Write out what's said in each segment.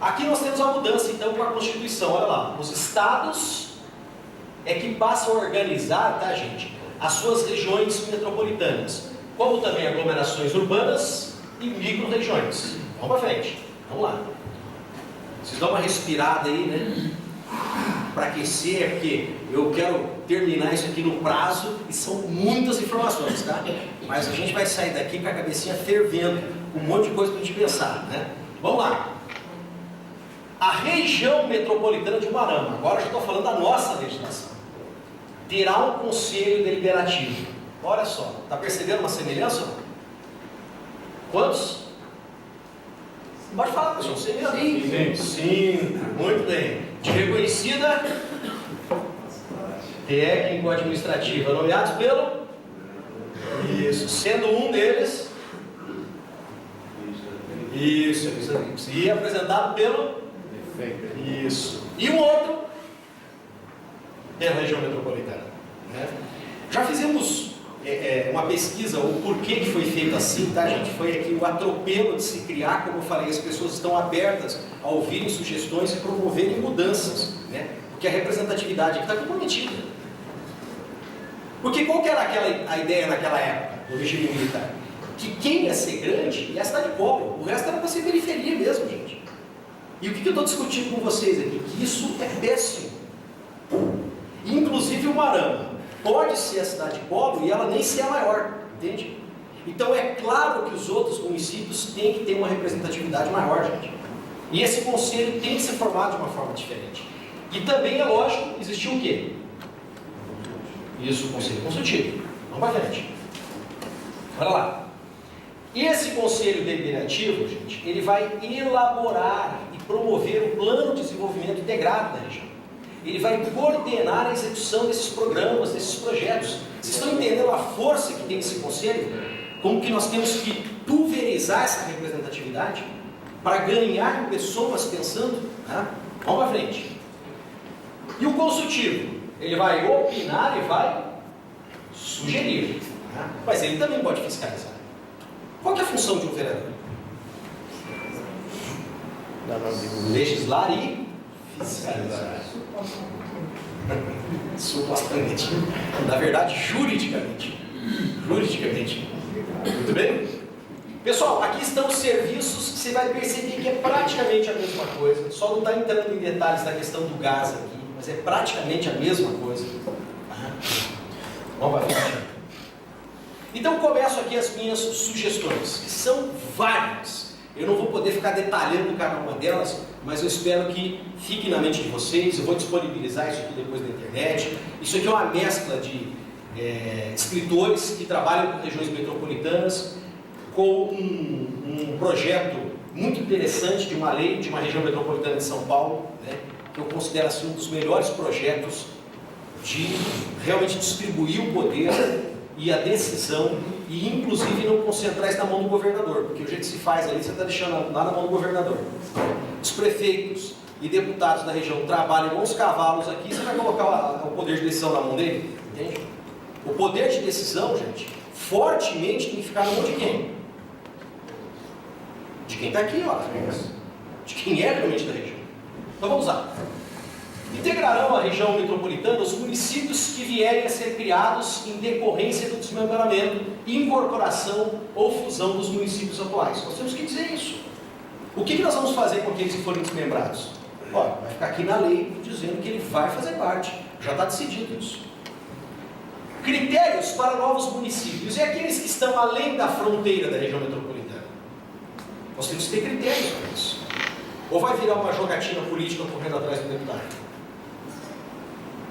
Aqui nós temos a mudança, então, com a Constituição. Olha lá, os estados é que passam a organizar, tá, gente, as suas regiões metropolitanas, como também aglomerações urbanas e micro-regiões. Vamos para frente, vamos lá. Vocês dão uma respirada aí, né? Para aquecer, porque eu quero terminar isso aqui no prazo e são muitas informações, tá? Mas a gente vai sair daqui com a cabecinha fervendo, com um monte de coisa para a gente pensar, né? Vamos lá. A região metropolitana de Umarama, agora eu estou falando da nossa legislação, terá um conselho deliberativo. Olha só, está percebendo uma semelhança? Quantos? Pode falar, pessoal. Você mesmo? Sim, muito bem. De reconhecida técnico-administrativa, nomeados pelo? Isso, sendo um deles. Isso. E apresentado pelo? Isso. E o outro? Pela região metropolitana. Né? Já fizemos uma pesquisa, o porquê que foi feito assim, tá, gente? Foi aqui o atropelo de se criar, como eu falei, as pessoas estão abertas a ouvirem sugestões e promoverem mudanças, né? Porque a representatividade aqui está comprometida. Porque qual que era a ideia naquela época, do regime militar? Que quem ia ser grande ia a cidade pobre, o resto era para ser periferia mesmo, gente. E o que eu estou discutindo com vocês aqui? Que isso é péssimo. Inclusive o Umarama pode ser a cidade pobre e ela nem ser a maior, entende? Então é claro que os outros municípios têm que ter uma representatividade maior, gente. E esse conselho tem que ser formado de uma forma diferente. E também é lógico, existiu o quê? Isso, o conselho consultivo. Vamos para frente. Olha lá. E esse conselho deliberativo, gente, ele vai elaborar e promover o plano de desenvolvimento integrado da região. Ele vai coordenar a execução desses programas, desses projetos. Vocês estão entendendo a força que tem esse conselho? Como que nós temos que pulverizar essa representatividade para ganhar pessoas pensando? Né? Vamos para frente. E o consultivo? Ele vai opinar e vai sugerir. Né? Mas ele também pode fiscalizar. Qual que é a função de um vereador? Legislar e fiscalizar. Supostamente. Na verdade, juridicamente. Muito bem? Pessoal, aqui estão os serviços que você vai perceber que é praticamente a mesma coisa. Só não está entrando em detalhes da questão do gás aqui, mas é praticamente a mesma coisa. Vamos para frente. Então começo aqui as minhas sugestões, que são várias. Eu não vou poder ficar detalhando cada uma delas, mas eu espero que fique na mente de vocês. Eu vou disponibilizar isso aqui depois na internet. Isso aqui é uma mescla de escritores que trabalham com regiões metropolitanas, com um projeto muito interessante de uma lei de uma região metropolitana de São Paulo, né, que eu considero assim, um dos melhores projetos de realmente distribuir o poder e a decisão, e inclusive não concentrar isso na mão do governador, porque o jeito que se faz ali, você está deixando lá na mão do governador. Os prefeitos e deputados da região trabalham com os cavalos aqui, você vai colocar o poder de decisão na mão dele? Entende? O poder de decisão, gente, fortemente tem que ficar na mão de quem? De quem está aqui, ó. De quem é realmente da região. Então vamos lá. Integrarão a região metropolitana os municípios que vierem a ser criados em decorrência do desmembramento, incorporação ou fusão dos municípios atuais. Nós temos que dizer isso. O que nós vamos fazer com aqueles que forem desmembrados? Ó, vai ficar aqui na lei dizendo que ele vai fazer parte. Já está decidido isso. Critérios para novos municípios. E aqueles que estão além da fronteira da região metropolitana? Nós temos que ter critérios para isso. Ou vai virar uma jogatina política correndo atrás do deputado?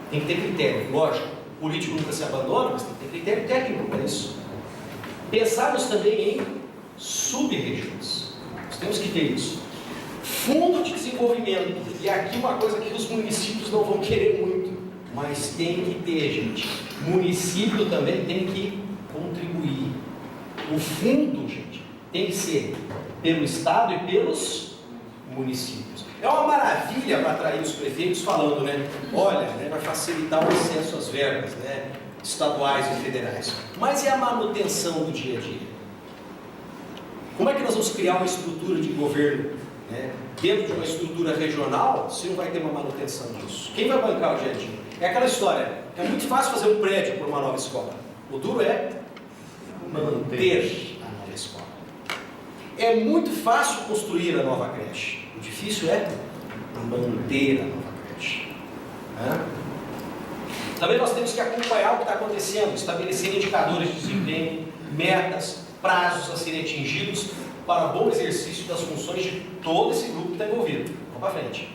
Tem que ter critério, lógico. O político nunca se abandona, mas tem que ter critério técnico para isso. Pensarmos também em sub-regiões. Nós temos que ter isso. Fundo de desenvolvimento. E aqui uma coisa que os municípios não vão querer muito, mas tem que ter, gente. Município também tem que contribuir. O fundo, gente, tem que ser pelo Estado e pelos municípios. É uma maravilha para atrair os prefeitos falando, né? Olha, né, vai facilitar o acesso às verbas, né, estaduais e federais. Mas e a manutenção do dia a dia? Como é que nós vamos criar uma estrutura de governo né, dentro de uma estrutura regional, você não vai ter uma manutenção disso. Quem vai bancar o dia a dia? É aquela história, é muito fácil fazer um prédio por uma nova escola. O duro é manter a nova escola. É muito fácil construir a nova creche. O difícil é manter a nova creche. Também nós temos que acompanhar o que está acontecendo, estabelecer indicadores de desempenho, metas, prazos a serem atingidos para bom exercício das funções de todo esse grupo que está envolvido. Vamos para frente.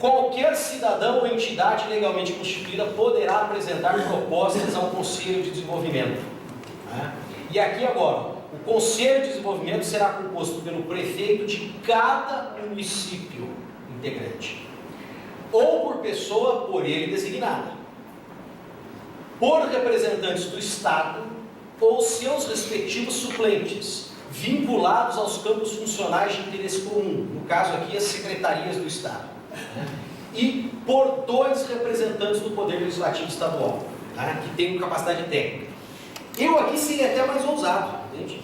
Qualquer cidadão ou entidade legalmente constituída poderá apresentar propostas ao Conselho de Desenvolvimento. E aqui agora, o Conselho de Desenvolvimento será composto pelo prefeito de cada município integrante, ou por pessoa por ele designada, por representantes do Estado ou seus respectivos suplentes, vinculados aos campos funcionais de interesse comum, no caso aqui as secretarias do Estado, e por 2 representantes do Poder Legislativo Estadual, que tenham capacidade técnica. Eu aqui seria até mais ousado, entende?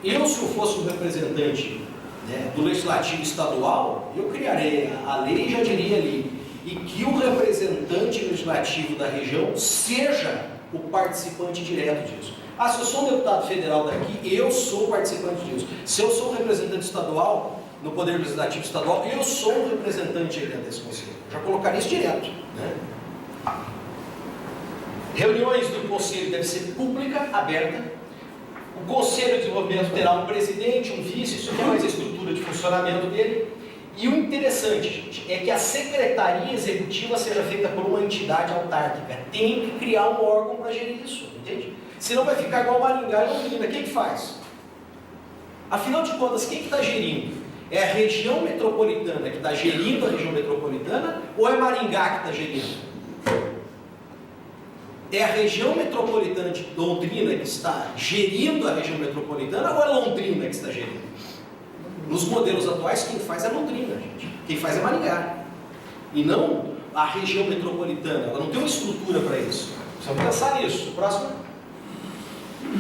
Eu, se eu fosse um representante, né, do Legislativo Estadual, eu criaria a lei e já diria ali, e que o representante legislativo da região seja o participante direto disso. Se eu sou um deputado federal daqui, eu sou participante disso. Se eu sou um representante estadual, no Poder Legislativo Estadual, eu sou um representante direto desse conselho. Já colocaria isso direto, né? Reuniões do conselho devem ser pública, aberta. O Conselho de Desenvolvimento terá um presidente, um vice, isso aqui é mais a estrutura de funcionamento dele. E o interessante, gente, é que a secretaria executiva seja feita por uma entidade autárquica. Tem que criar um órgão para gerir isso, entende? Senão vai ficar igual Maringá e Londrina. Quem que faz? Afinal de contas, quem que está gerindo? É a região metropolitana que está gerindo a região metropolitana ou é Maringá que está gerindo? É a região metropolitana de Londrina que está gerindo a região metropolitana ou é Londrina que está gerindo? Nos modelos atuais, quem faz é Londrina, gente. Quem faz é Maringá. E não a região metropolitana. Ela não tem uma estrutura para isso. Precisamos pensar nisso. Próximo.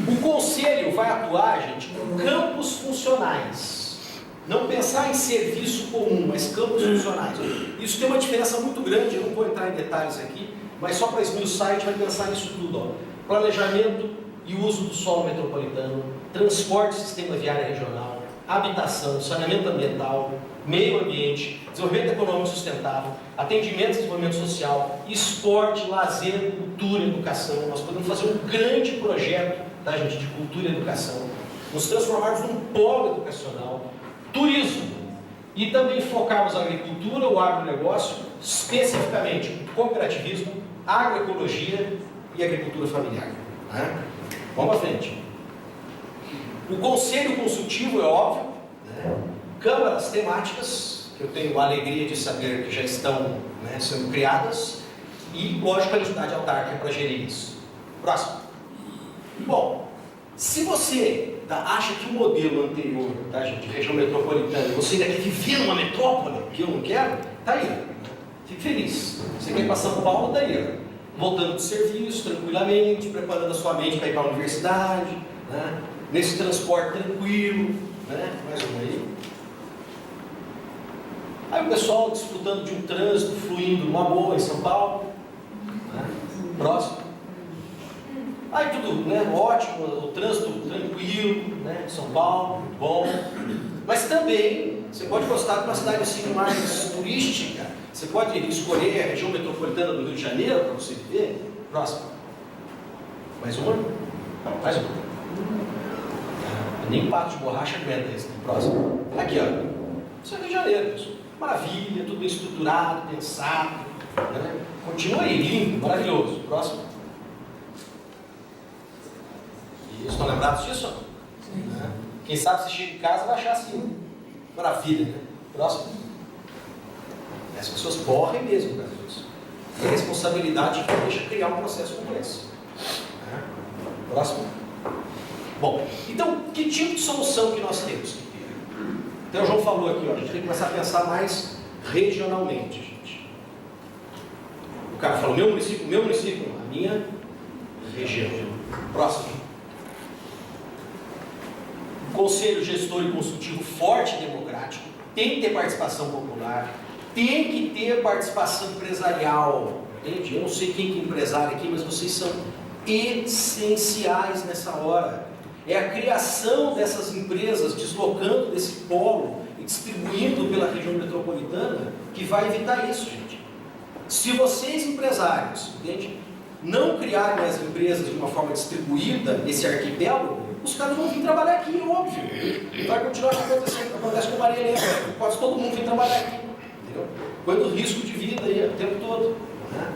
O conselho vai atuar, gente, em campos funcionais. Não pensar em serviço comum, mas campos funcionais. Isso tem uma diferença muito grande, eu não vou entrar em detalhes aqui, mas só para esmiuçar a gente vai pensar nisso tudo. Planejamento e uso do solo metropolitano, transporte e sistema viário regional, habitação, saneamento ambiental, meio ambiente, desenvolvimento econômico sustentável, atendimento e desenvolvimento social, esporte, lazer, cultura e educação. Nós podemos fazer um grande projeto, tá, gente, de cultura e educação, nos transformarmos num polo educacional, turismo, e também focarmos a agricultura, o agronegócio, especificamente o cooperativismo, agroecologia e agricultura familiar. Né? Vamos para frente. O conselho consultivo é óbvio, né? Câmaras temáticas, que eu tenho a alegria de saber que já estão, né, sendo criadas, e, lógico, a entidade autárquica para gerir isso. Próximo. Bom, se você acha que o modelo anterior, tá, gente, de região metropolitana, você ainda quer viver numa metrópole, que eu não quero, tá aí. Fique feliz. Você quer ir para São Paulo, tá aí. Voltando de serviço, tranquilamente, preparando a sua mente para ir para a universidade, né? Nesse transporte tranquilo, né? Mais um aí. Aí o pessoal desfrutando de um trânsito fluindo numa boa em São Paulo, né? Próximo. Aí tudo, né? Ótimo, o trânsito tranquilo, né? Em São Paulo, muito bom. Mas também você pode gostar de uma cidade assim mais turística. Você pode escolher a região metropolitana do Rio de Janeiro para você viver. Próximo. Mais uma? Mais uma. Nem pato de borracha aguenta esse. Próximo. Aqui, ó. Isso é Rio de Janeiro, pessoal. Maravilha, tudo bem estruturado, pensado. Né? Continua aí, lindo, maravilhoso. Próximo. E estão lembrados disso? Né? Quem sabe se chega em casa vai achar assim. Maravilha, né? Próximo. As pessoas morrem mesmo por causa disso. E a responsabilidade que deixa criar um processo como esse. Né? Próximo. Bom, então, que tipo de solução que nós temos que ter? Então, o João falou aqui, ó, a gente tem que começar a pensar mais regionalmente, gente. O cara falou, meu município, a minha região. Próximo. Conselho gestor e consultivo forte e democrático. tem que ter participação popular, tem que ter participação empresarial, entende? Eu não sei quem que é empresário aqui, mas vocês são essenciais nessa hora. É a criação dessas empresas, deslocando desse polo e distribuindo pela região metropolitana, que vai evitar isso, gente. Se vocês, empresários, entende, não criarem as empresas de uma forma distribuída nesse arquipélago, os caras vão vir trabalhar aqui, óbvio. Vai continuar acontecendo, acontece com Maria Helena, quase todo mundo vem trabalhar aqui, entendeu? Quando o risco de vida aí, o tempo todo, né?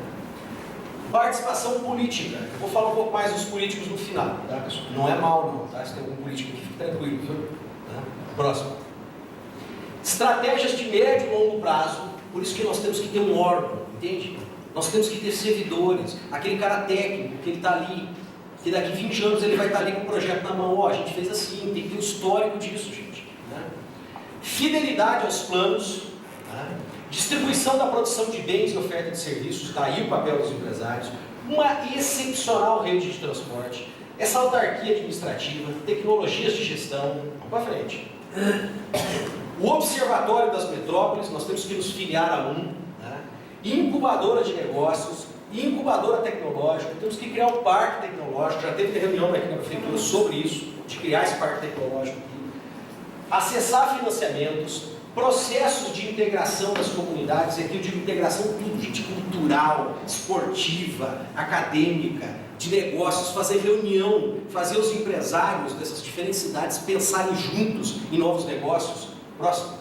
Participação política. Eu vou falar um pouco mais dos políticos no final, tá, pessoal? Não é mal, não, tá? Se tem algum político aqui, fique tranquilo, viu? Tá? Próximo. Estratégias de médio e longo prazo. Por isso que nós temos que ter um órgão, entende? Nós temos que ter servidores. Aquele cara técnico que ele está ali, que daqui 20 anos ele vai estar ali com o projeto na mão. Ó, a gente fez assim, tem que ter um histórico disso, gente. Né? Fidelidade aos planos. Né? Distribuição da produção de bens e oferta de serviços, está aí o papel dos empresários, uma excepcional rede de transporte, essa autarquia administrativa, tecnologias de gestão, vamos para frente. O observatório das metrópoles, nós temos que nos filiar a um, né? Incubadora de negócios, incubadora tecnológica, temos que criar um parque tecnológico, já teve reunião aqui na prefeitura sobre isso, de criar esse parque tecnológico aqui. Acessar financiamentos, processos de integração das comunidades, e aqui eu digo integração tudo, gente, cultural, esportiva, acadêmica, de negócios, fazer reunião, fazer os empresários dessas diferentes cidades pensarem juntos em novos negócios. Próximo.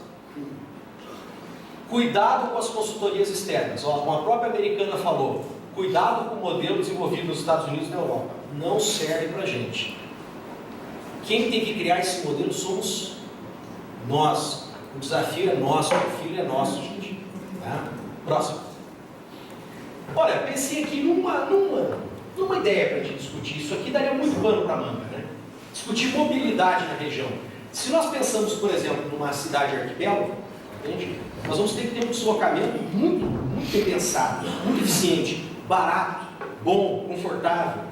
Cuidado com as consultorias externas. Ó, como a própria americana falou, cuidado com o modelo desenvolvido nos Estados Unidos e na Europa. Não serve para a gente. Quem tem que criar esse modelo somos nós. O desafio é nosso, o filho é nosso, gente. Tá? Próximo. Olha, pensei aqui numa ideia para a gente discutir. Isso aqui daria muito pano para manga, né? Discutir mobilidade na região. Se nós pensamos, por exemplo, numa cidade arquipélago, entende? Nós vamos ter que ter um deslocamento muito bem pensado, muito eficiente, barato, bom, confortável.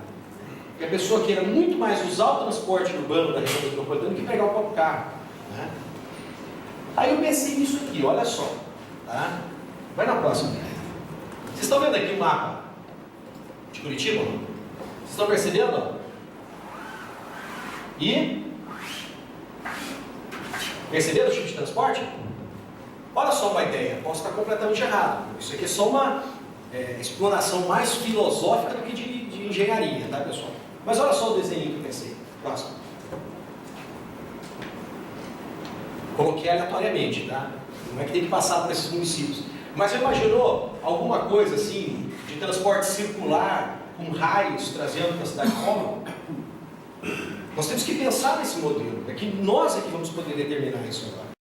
Que a pessoa queira muito mais usar o transporte urbano da região metropolitana do que pegar o próprio carro. Né? Aí eu pensei nisso aqui, olha só. Tá? Vai na próxima. Vocês estão vendo aqui o mapa de Curitiba? Vocês estão percebendo? E? Perceberam o tipo de transporte? Olha só uma ideia, posso estar completamente errado. Isso aqui é só uma exploração mais filosófica do que de engenharia, tá, pessoal? Mas olha só o desenho que eu pensei. Próximo. Coloquei aleatoriamente, tá? Não é que tem que passar por esses municípios. Mas você imaginou alguma coisa assim, de transporte circular, com raios trazendo para a cidade móvel? Nós temos que pensar nesse modelo. É que nós é que vamos poder determinar isso agora.